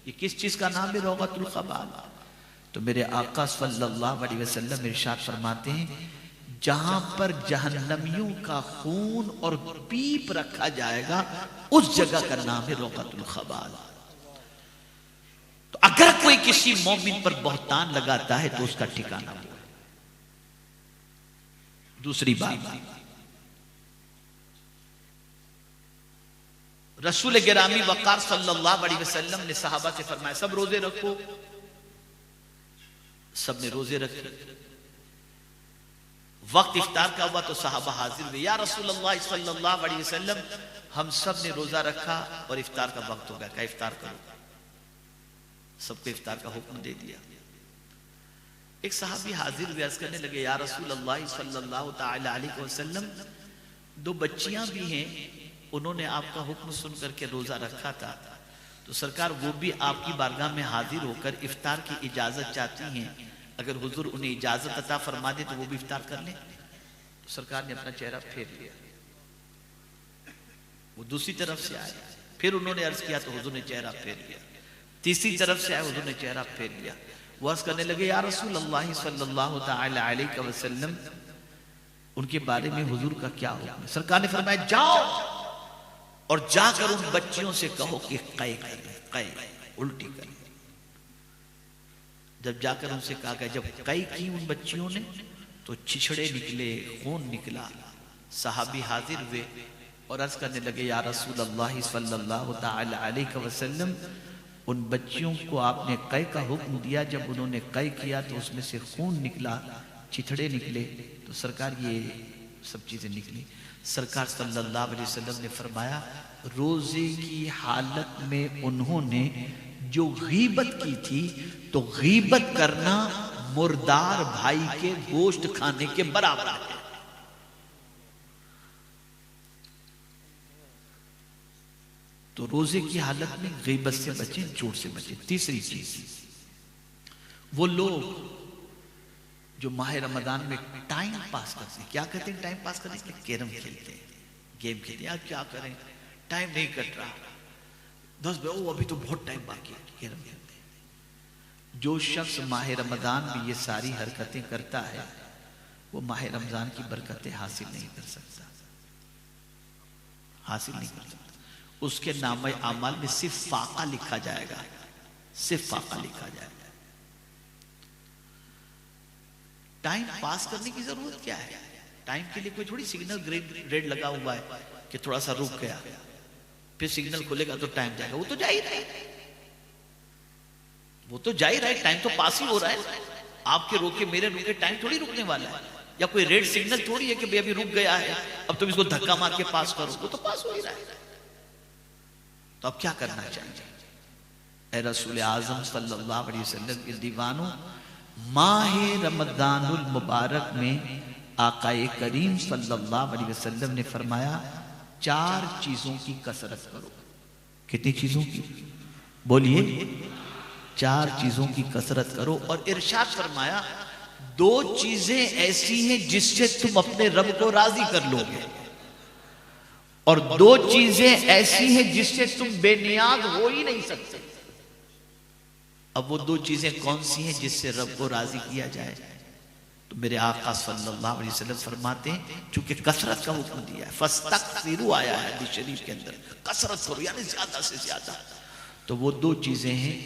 ये किस चीज का नाम है रौगतुल खबाल? तो मेरे आका सल्लल्लाहु अलैहि वसल्लम इरशाद फरमाते हैं, जहां पर जहन्नमियों का खून और पीप रखा जाएगा, उस जगह का नाम है रौगतुल खबाल। तो अगर कोई किसी मोमिन पर बहतान लगाता है तो उसका ठिकाना वो है। दूसरी बात, रसूल गिरामी वक़ार सल्लल्लाहु अलैहि वसल्लम ने सहाबा से फरमाया सब रोजे रखो, सब ने रोजे रखे। वक्त इफ्तार का हुआ तो सहाबा हाजिर हुए, या रसूलल्लाह सल्लल्लाहु अलैहि वसल्लम हम सब ने रोजा रखा और इफ्तार का वक्त हो गया, क्या इफ्तार करो? सबको इफ्तार का हुक्म दे दिया। एक सहाबी हाजिर हुए, अर्ज करने लगे या रसूलल्लाह सल्लल्लाहु तआला अलैहि वसल्लम, दो बच्चियां भी हैं, उन्होंने आपका हुक्म सुन करके रोजा रखा था, तो सरकार वो भी आपकी बारगाह में हाजिर होकर इफ्तार की इजाजत चाहती हैं, अगर हुजूर उन्हें इजाजत अता फरमा दे तो वो भी इफ्तार कर लें। तो सरकार ने अपना चेहरा फेर लिया, वो दूसरी तरफ से आए, फिर उन्होंने अर्ज किया तो हुजूर ने चेहरा फेर लिया, तीसरी तरफ से आए, हुजूर ने चेहरा फेर लिया। वो अर्ज करने लगे या रसूल अल्लाह सल्लल्लाहु तआला अलैहि वसल्लम, उनके बारे में हुजूर का क्या हुक्म है? सरकार ने फरमाया जाओ और जाकर उन बच्चियों से कहो कि कै करें, कै उल्टी करें। जब जाकर उनसे कहा गया, जब कै की उन बच्चियों ने तो छिछड़े निकले, खून निकला। सहाबी हाजिर हुए और अर्ज करने लगे या रसूल अल्लाह सल्लल्लाहु तआला अलैहि वसल्लम, उन बच्चियों को आपने कै का हुक्म दिया, जब उन्होंने कै किया तो उसमें से खून निकला, छिछड़े निकले, तो सरकार ये सब चीजें निकली। सरकार सल्लल्लाहु अलैहि वसल्लम ने फरमाया रोजे की हालत में उन्होंने जो गीबत की थी, तो गीबत करना मुर्दार भाई के गोश्त खाने के बराबर है। तो रोजे की हालत में गीबत से बचे, झूठ से बचे। तीसरी चीज, वो लोग जो माह रमजान में टाइम पास करते हैं, क्या कहते हैं टाइम पास करने के लिए? कैरम खेलते हैं, गेम खेलते हैं। आज क्या करें, टाइम नहीं कट रहा, 10 बजे, ओ अभी तो बहुत टाइम बाकी है, कैरम खेलते हैं। जो शख्स माह रमजान में ये सारी हरकतें करता है, वो माह रमजान की बरकतें हासिल नहीं कर सकता, हासिल नहीं कर सकता। उसके नामे अमाल में सिर्फ फाका लिखा जाएगा, सिर्फ फाका लिखा जाएगा। टाइम पास करने की जरूरत क्या है? टाइम के लिए कोई थोड़ी सिग्नल रेड लगा हुआ है कि थोड़ा सा रुक गया, फिर सिग्नल खुलेगा तो टाइम जाएगा। वो तो जा ही रहा है, वो तो जा ही रहा है, टाइम तो पास ही हो रहा है। आपके रोके मेरे रोके टाइम थोड़ी रुकने वाला है, या कोई रेड सिग्नल थोड़ी है कि भाई अभी रुक गया है, अब तुम इसको धक्का मार के पास करो, वो तो पास हो ही रहा है। तो अब क्या करना चाहिए? ऐ रसूल आजम सल्लल्लाहु अलैहि वसल्लम के दीवानों, माह रमजानुल मुबारक में आकाए करीम सल्लल्लाहु अलैहि वसल्लम ने फरमाया 4 चीजों की कसरत करो। कितनी चीजों की? बोलिए, 4 चीजों की कसरत करो। और इरशाद फरमाया 2 चीजें ऐसी हैं जिससे तुम अपने रब को राजी कर लोगे, और 2 चीजें ऐसी हैं जिससे तुम बेनियाज हो ही नहीं सकते। अब वो 2 चीजें कौन सी हैं जिससे रब को राजी किया जाए? तो मेरे आका सल्लल्लाहु अलैहि वसल्लम फरमाते हैं, चूंकि कसरत का हुक्म दिया है, फस्तक्सिरू आया है हदीस शरीफ के अंदर, कसरत करो यानी ज्यादा से ज्यादा। तो वो 2 चीजें हैं,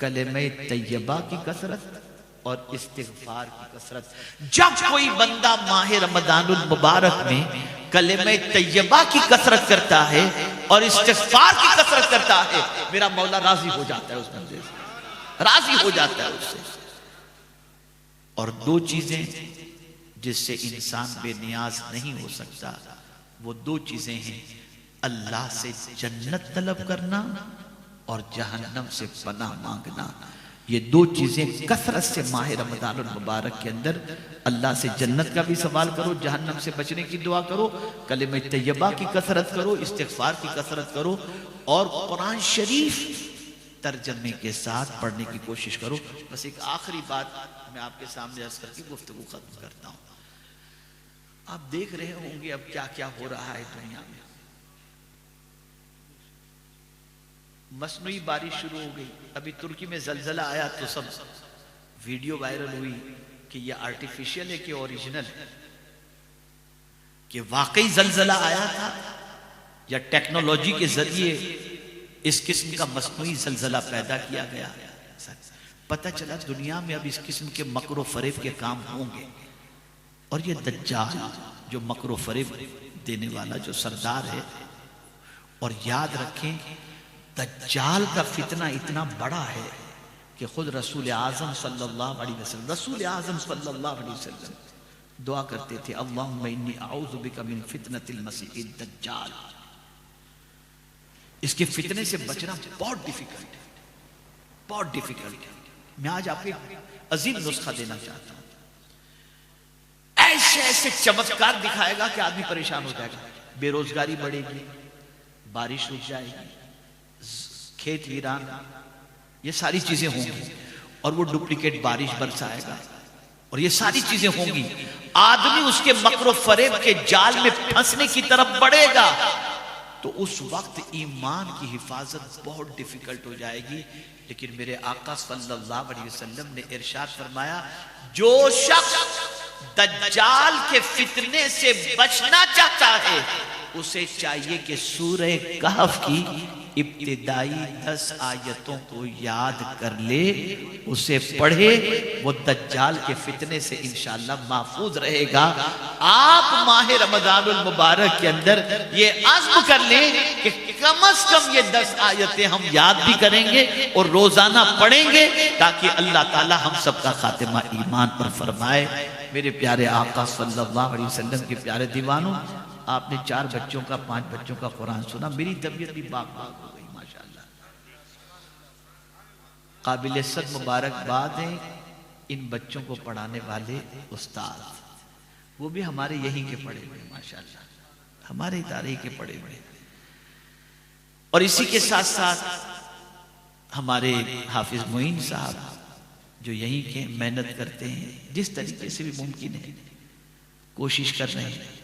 कलमे तैयबा की कसरत और इस्तिगफार की कसरत। जब कोई बंदा माह रमजानुल मुबारक में कलमे तैयबा की कसरत करता है और इस्तिगफार की कसरत करता है, मेरा मौला राजी हो जाता है उस बंदे से, राजी हो जाता है उससे। और 2 चीजें जिससे इंसान बेनियाज नहीं हो सकता, वो 2 चीजें हैं, अल्लाह से जन्नत तलब करना और जहन्नम से पनाह मांगना। ये 2 चीजें कसरत से माह रमजानुल मुबारक के अंदर अल्लाह से जन्नत का भी सवाल करो, जहन्नम से बचने की दुआ करो, कलिमे तैयबा की कसरत करो, इस्तिगफार की कसरत करो, और कुरान शरीफ तर्जमे के साथ पढ़ने की कोशिश करो। बस एक आखिरी बात मैं आपके सामने अर्ज करके गुफ्तगू खत्म करता हूं। आप देख रहे होंगे अब क्या क्या हो रहा है दुनिया में। मसनूई बारिश शुरू हो गई, अभी तुर्की में जलजला आया तो सब वीडियो वायरल हुई कि ये आर्टिफिशियल है कि ओरिजिनल है, कि वाकई जलजला आया था या टेक्नोलॉजी के जरिए इस किस्म का मसनूई जलजला पैदा किया गया। पता चला दुनिया में अब इस किस्म के मकरो फरेब के काम होंगे। और ये दज्जाल जो मकरो फरेब देने वाला जो सरदार है। और याद रखें दज्जाल का फितना इतना बड़ा है कि खुद रसूल आज़म सल्लल्लाहु अलैहि वसल्लम दुआ करते थे, अल्लाहुम्मा इन्नी अऊज़ु बिका मिन फितनतिल मसीहिद दज्जाल। इसके फितने से बचना बहुत डिफिकल्ट है, बहुत डिफिकल्ट है। मैं आज आपको अजीम नुस्खा देना चाहता हूं। ऐसे ऐसे चमत्कार दिखाएगा कि आदमी परेशान हो जाएगा। बेरोजगारी बढ़ेगी, बारिश रुक जाएगी, खेत वीरान, ये सारी चीजें होंगी। और वो डुप्लीकेट बारिश बरसाएगा और ये सारी चीजें होंगी। आदमी उसके मकरो फरेब के जाल में फंसने की तरफ बढ़ेगा। तो उस वक्त ईमान की हिफाजत बहुत डिफिकल्ट हो जाएगी। लेकिन मेरे आका सल्लल्लाहु अलैहि वसल्लम ने इरशाद फरमाया, जो शख्स दज्जाल के फितने से बचना चाहता है उसे चाहिए कि सूरह कहफ की इब्तिदाई 10 आयतों को याद कर ले, उसे पढ़े, वो दज्जाल के फितने से इंशाअल्लाह महफूज रहेगा। आप माह रमजानुल मुबारक के अंदर ये अज़्म कर लें कि कम से कम ये 10 आयतें हम याद भी करेंगे और रोजाना पढ़ेंगे, ताकि अल्लाह ताला हम सबका खातिमा ईमान पर फरमाए। मेरे प्यारे आका सल्लल्लाहु अलैहि वसल्लम के प्यारे दीवानों, आपने 4 बच्चों का 5 बच्चों का कुरान सुना, मेरी तबीयत भी बाग बाग हो गई माशाअल्लाह। काबिल सद मुबारकबाद है इन बच्चों को पढ़ाने वाले उस्ताद, वो भी हमारे यहीं के पढ़े हुए माशाअल्लाह, हमारे इदारे के पढ़े हुए। और इसी के साथ साथ हमारे हाफिज मोइन साहब जो यहीं के मेहनत करते हैं, जिस तरीके से भी मुमकिन है कोशिश कर रहे हैं।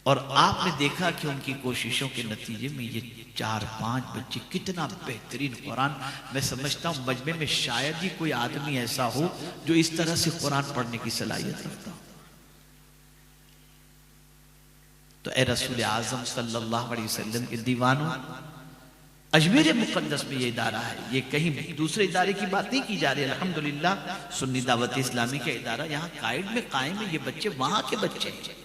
और आपने देखा कि उनकी कोशिशों के नतीजे में ये 4-5 बच्चे कितना बेहतरीन कुरान, मैं समझता हूं मजमे में शायद ही कोई आदमी ऐसा हो जो इस तरह से कुरान पढ़ने की सलाहियत रखता हो। तो ए रसूल आज़म सल्लल्लाहु अलैहि वसल्लम के दीवानों, अजमेर मुकद्दस में ये इदारा है, ये कहीं दूसरे इदारे की बात नहीं की जा रही। अल्हम्दुलिल्लाह सुन्नी दावत इस्लामी का इदारा यहाँ कायद में कायम है। ये बच्चे वहां के बच्चे हैं।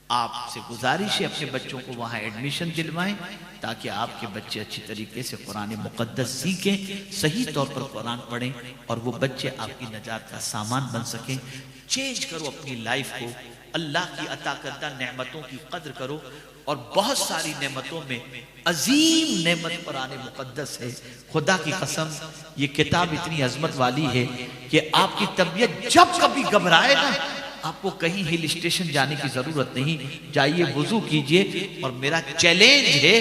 आपसे गुजारिश है अपने बच्चों को वहां एडमिशन दिलवाएं, ताकि आपके बच्चे अच्छी तरीके से कुरान मुकद्दस सीखें, सही तौर पर कुरान पढ़ें और वो बच्चे आपकी नजात का सामान बन सकें। चेंज करो अपनी लाइफ को, अल्लाह की अता करदा नेमतों की कद्र करो। और बहुत सारी नेमतों में अजीम नेमत कुरान मुकद्दस है। खुदा की कसम ये किताब इतनी अजमत वाली है कि आपकी तबीयत जब कभी घबराए ना, आपको कहीं हिल स्टेशन जाने की जरूरत नहीं, जाइए वुजू कीजिए और मेरा चैलेंज है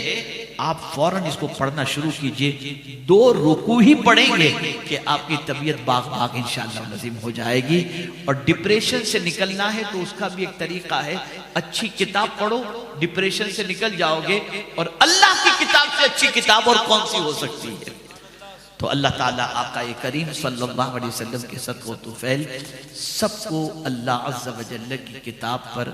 आप फौरन इसको पढ़ना शुरू कीजिए। 2 रुकू ही पढ़ेंगे कि आपकी तबीयत बाग बाग इंशाअल्लाह नज़ीम हो जाएगी। और डिप्रेशन से निकलना है तो उसका भी एक तरीका है, अच्छी किताब पढ़ो, डिप्रेशन से निकल जाओगे। और अल्लाह की किताब से अच्छी किताब और कौन सी हो सकती है। तो अल्लाह ताला आका करीम सल्लल्लाहु अलैहि वसल्लम के सदक़ो तुफ़ैल सबको अल्लाह अज़्ज़ व जल्ल की किताब पर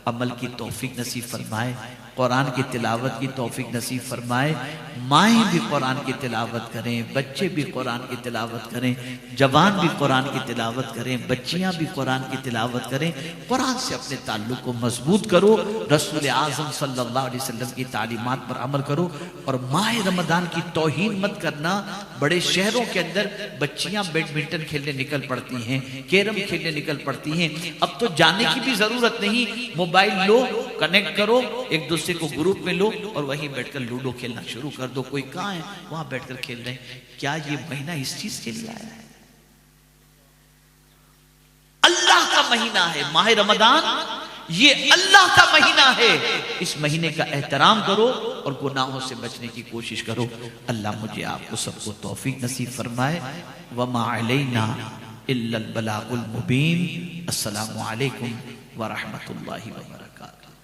अमल की तौफीक नसीब फरमाए, कुरान की तिलावत की तौफीक नसीब फरमाए। माएँ भी कुरान की तिलावत करें, बच्चे भी कुरान की तिलावत करें, जवान भी कुरान की तिलावत करें, बच्चियाँ भी कुरान की तिलावत करें। कुरान से अपने ताल्लुक़ को मजबूत करो, रसूल आज़म सल्लल्लाहु अलैहि वसल्लम की तालीमात पर अमल करो। और माह रमज़ान की तौहीन मत करना। बड़े शहरों के अंदर बच्चियाँ बैडमिंटन खेलने निकल पड़ती हैं, कैरम खेलने निकल पड़ती हैं। अब तो जाने की भी ज़रूरत नहीं, मोबाइल लो, कनेक्ट करो, एक दूसरे को ग्रुप में लो और वहीं बैठकर लूडो खेलना शुरू कर दो। कोई कहाँ है वहां बैठकर खेल रहे हैं। क्या ये महीना इस चीज के लिए आया है? अल्लाह का महीना है माह रमजान, ये अल्लाह का महीना है। इस महीने का एहतराम करो और गुनाहों से बचने की कोशिश करो। अल्लाह मुझे आपको सबको तौफीक नसीब फरमाए। वमा अलैना इल्लल बलागुल मुबीन। अस्सलामु अलैकुम व रहमतुल्लाहि व बरकातहू।